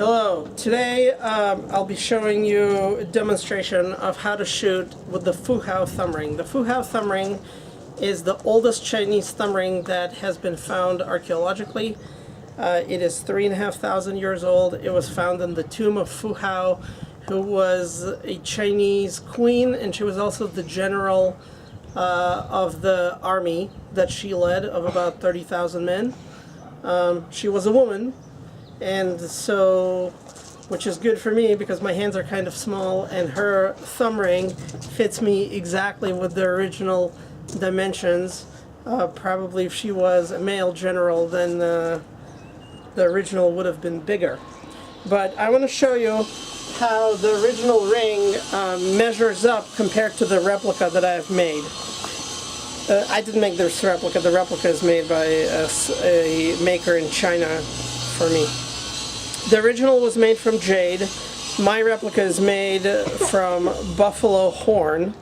Hello. Today I'll be showing you a demonstration of how to shoot with the Fu Hao Thumb Ring. The Fu Hao Thumb Ring is the oldest Chinese thumb ring that has been found archaeologically. It is 3,500 years old. It was found in the tomb of Fu Hao, who was a Chinese queen, and she was also the general of the army that she led of about 30,000 men. She was a woman, and so, which is good for me because my hands are kind of small, and her thumb ring fits me exactly with the original dimensions. Probably if she was a male general, then the original would have been bigger. But I want to show you how the original ring measures up compared to the replica that I have made. I didn't make this replica. The replica is made by a maker in China for me. The original was made from jade. My replica is made from buffalo horn.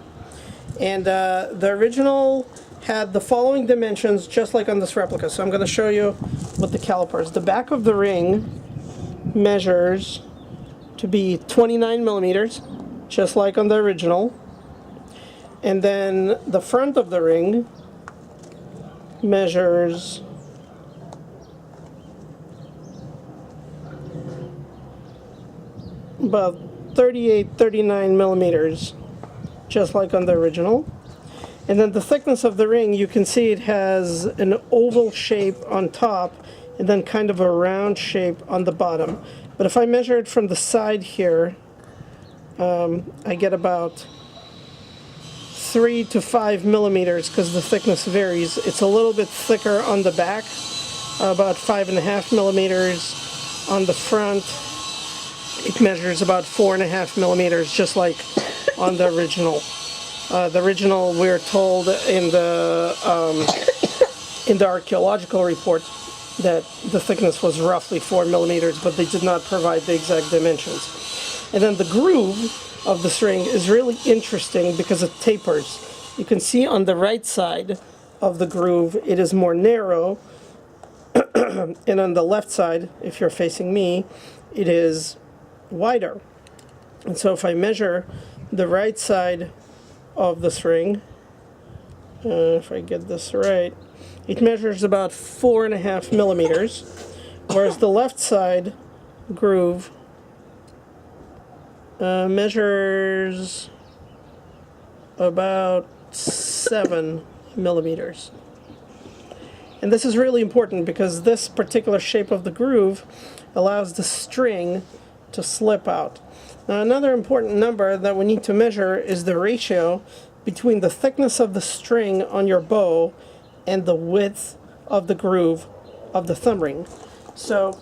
And the original had the following dimensions, just like on this replica. So I'm going to show you with the calipers. The back of the ring measures to be 29 millimeters, just like on the original. And then the front of the ring measures about 39 millimeters, just like on the original. And then the thickness of the ring, you can see it has an oval shape on top and then kind of a round shape on the bottom. But if I measure it from the side here, I get about 3 to 5 millimeters because the thickness varies. It's a little bit thicker on the back, about 5.5 millimeters on the front. It measures about 4.5 millimeters, just like on the original. The original, we're told in the archaeological report that the thickness was roughly 4 millimeters, but they did not provide the exact dimensions. And then the groove of the string is really interesting because it tapers. You can see on the right side of the groove it is more narrow, and on the left side, if you're facing me, it is wider. And so if I measure the right side of the string, if I get this right, it measures about 4.5 millimeters, whereas the left side groove measures about 7 millimeters. And this is really important because this particular shape of the groove allows the string to slip out. Now, another important number that we need to measure is the ratio between the thickness of the string on your bow and the width of the groove of the thumb ring. So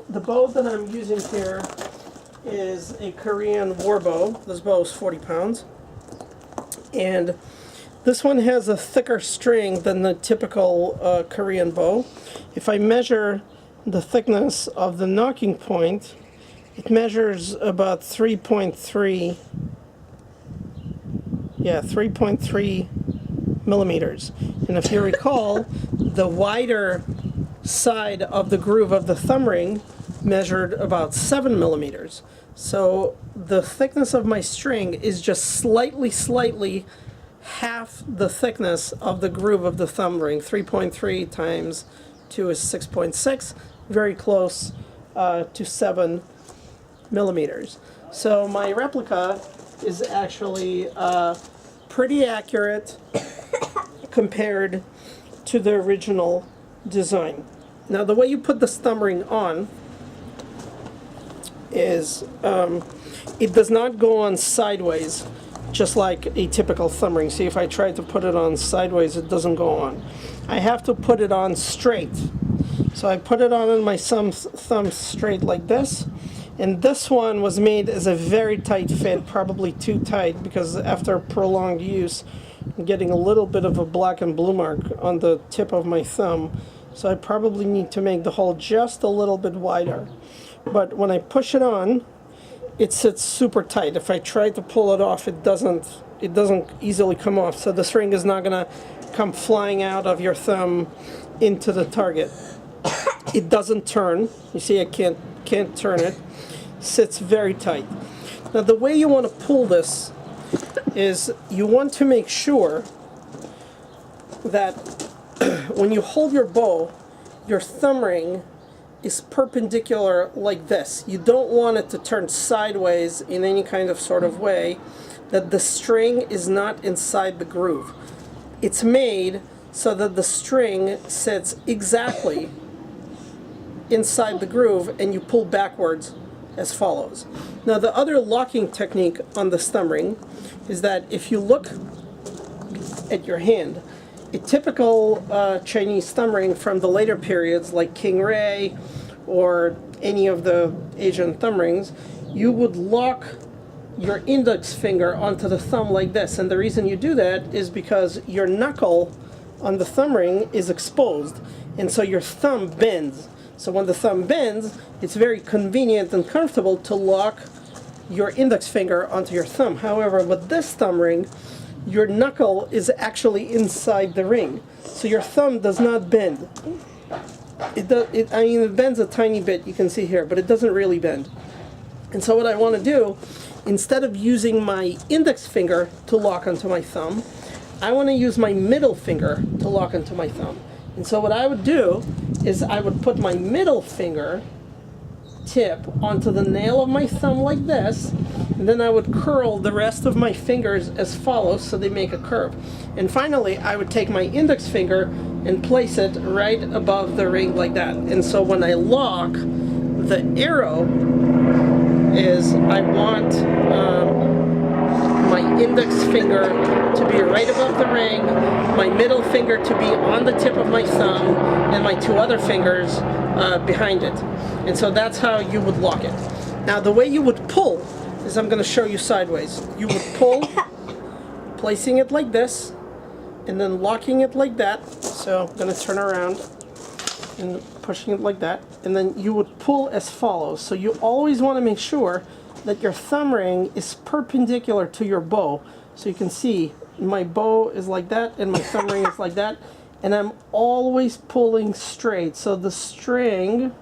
the bow that I'm using here is a Korean war bow. This bow is 40 pounds. And this one has a thicker string than the typical Korean bow. If I measure the thickness of the nocking point, it measures about 3.3 millimeters. And if you recall, the wider side of the groove of the thumb ring measured about 7 millimeters. So the thickness of my string is just slightly half the thickness of the groove of the thumb ring. 3.3 times 2 is 6.6, very close to 7 millimeters. So my replica is actually pretty accurate compared to the original design. Now, the way you put this thumb ring on is it does not go on sideways just like a typical thumb ring. See, if I try to put it on sideways, it doesn't go on. I have to put it on straight. So I put it on my thumb straight like this. And this one was made as a very tight fit, probably too tight, because after prolonged use, I'm getting a little bit of a black and blue mark on the tip of my thumb. So I probably need to make the hole just a little bit wider. But when I push it on, it sits super tight. If I try to pull it off, it doesn't easily come off. So this ring is not going to come flying out of your thumb into the target. It doesn't turn. You see, I can't can't turn it, sits very tight. Now the way you want to pull this is you want to make sure that when you hold your bow, your thumb ring is perpendicular like this. You don't want it to turn sideways in any kind of sort of way, that the string is not inside the groove. It's made so that the string sits exactly inside the groove and you pull backwards as follows. Now the other locking technique on the thumb ring is that if you look at your hand, a typical Chinese thumb ring from the later periods like King Ray or any of the Asian thumb rings, you would lock your index finger onto the thumb like this, and the reason you do that is because your knuckle on the thumb ring is exposed, and so your thumb bends. So when the thumb bends, it's very convenient and comfortable to lock your index finger onto your thumb. However, with this thumb ring, your knuckle is actually inside the ring, so your thumb does not bend. It bends a tiny bit, you can see here, but it doesn't really bend. And so what I want to do, instead of using my index finger to lock onto my thumb, I want to use my middle finger to lock onto my thumb. And so what I would do is I would put my middle finger tip onto the nail of my thumb like this, and then I would curl the rest of my fingers as follows so they make a curve. And finally, I would take my index finger and place it right above the ring like that. And so when I lock, the arrow is I want my index finger to be right above the ring, my middle finger to be on the tip of my thumb, and my two other fingers behind it. And so that's how you would lock it. Now the way you would pull is I'm going to show you sideways. You would pull, placing it like this, and then locking it like that. So I'm going to turn around and pushing it like that. And then you would pull as follows. So you always want to make sure that your thumb ring is perpendicular to your bow. So you can see my bow is like that and my thumb ring is like that. And I'm always pulling straight. So the string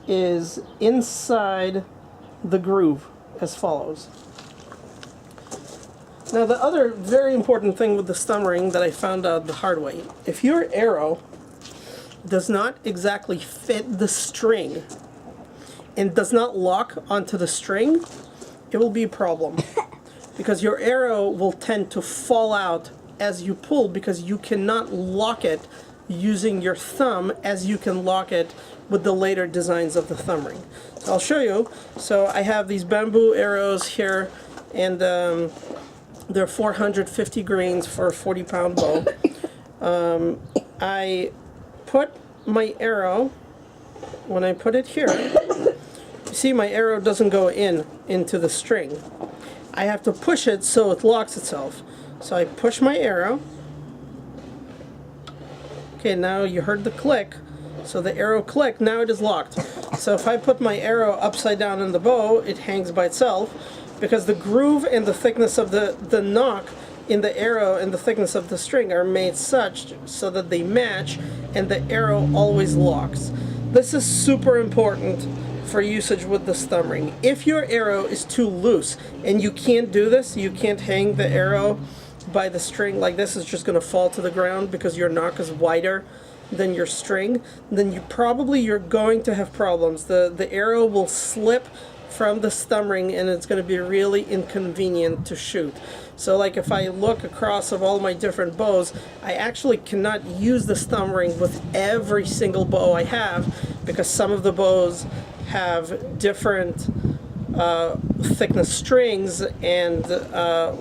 is inside the groove as follows. Now the other very important thing with the thumb ring that I found out the hard way, if your arrow does not exactly fit the string and does not lock onto the string, it will be a problem because your arrow will tend to fall out as you pull because you cannot lock it using your thumb as you can lock it with the later designs of the thumb ring. So I'll show you. So I have these bamboo arrows here, and they're 450 grains for a 40-pound bow. I put my arrow, when I put it here, you see my arrow doesn't go into the string. I have to push it so it locks itself. So I push my arrow. Okay, now you heard the click. So the arrow clicked, now it is locked. So if I put my arrow upside down in the bow, it hangs by itself because the groove and the thickness of the knock in the arrow and the thickness of the string are made such so that they match and the arrow always locks. This is super important for usage with this thumb ring. If your arrow is too loose and you can't do this, you can't hang the arrow by the string like this, it's just going to fall to the ground because your knock is wider than your string, then you're going to have problems. The arrow will slip from the thumb ring and it's going to be really inconvenient to shoot. So like if I look across of all my different bows, I actually cannot use this thumb ring with every single bow I have because some of the bows have different thickness strings, and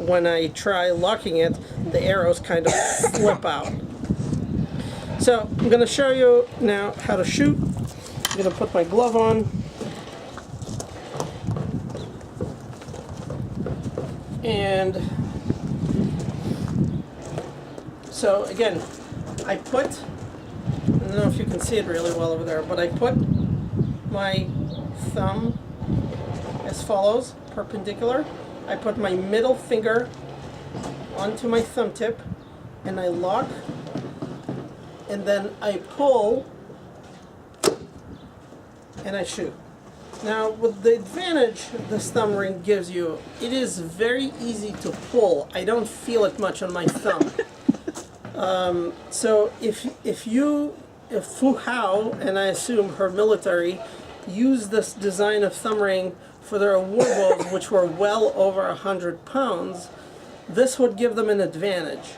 when I try locking it, the arrows kind of flip out. So I'm going to show you now how to shoot. I'm going to put my glove on. And so again, I don't know if you can see it really well over there, but I put my thumb as follows, perpendicular. I put my middle finger onto my thumb tip and I lock, and then I pull and I shoot. Now, with the advantage this thumb ring gives you, it is very easy to pull. I don't feel it much on my thumb. So if Fu Hao, and I assume her military, used this design of thumb ring for their war bows, which were well over 100 pounds, this would give them an advantage.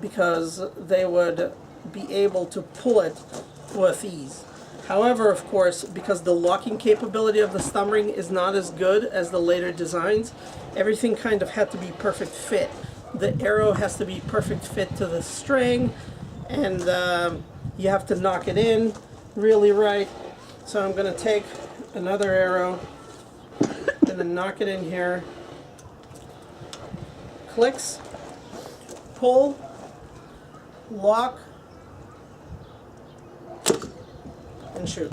Because they would be able to pull it with ease. However, of course, because the locking capability of the thumb ring is not as good as the later designs, everything kind of had to be perfect fit. The arrow has to be perfect fit to the string, and you have to knock it in really right. So I'm going to take another arrow and then knock it in here. Clicks, pull, lock, and shoot.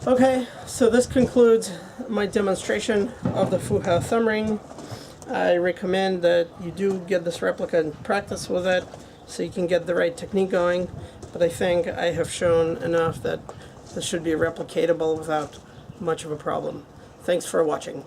Okay, so this concludes my demonstration of the Fu Hao thumb ring. I recommend that you do get this replica and practice with it so you can get the right technique going, but I think I have shown enough that this should be replicatable without much of a problem. Thanks for watching.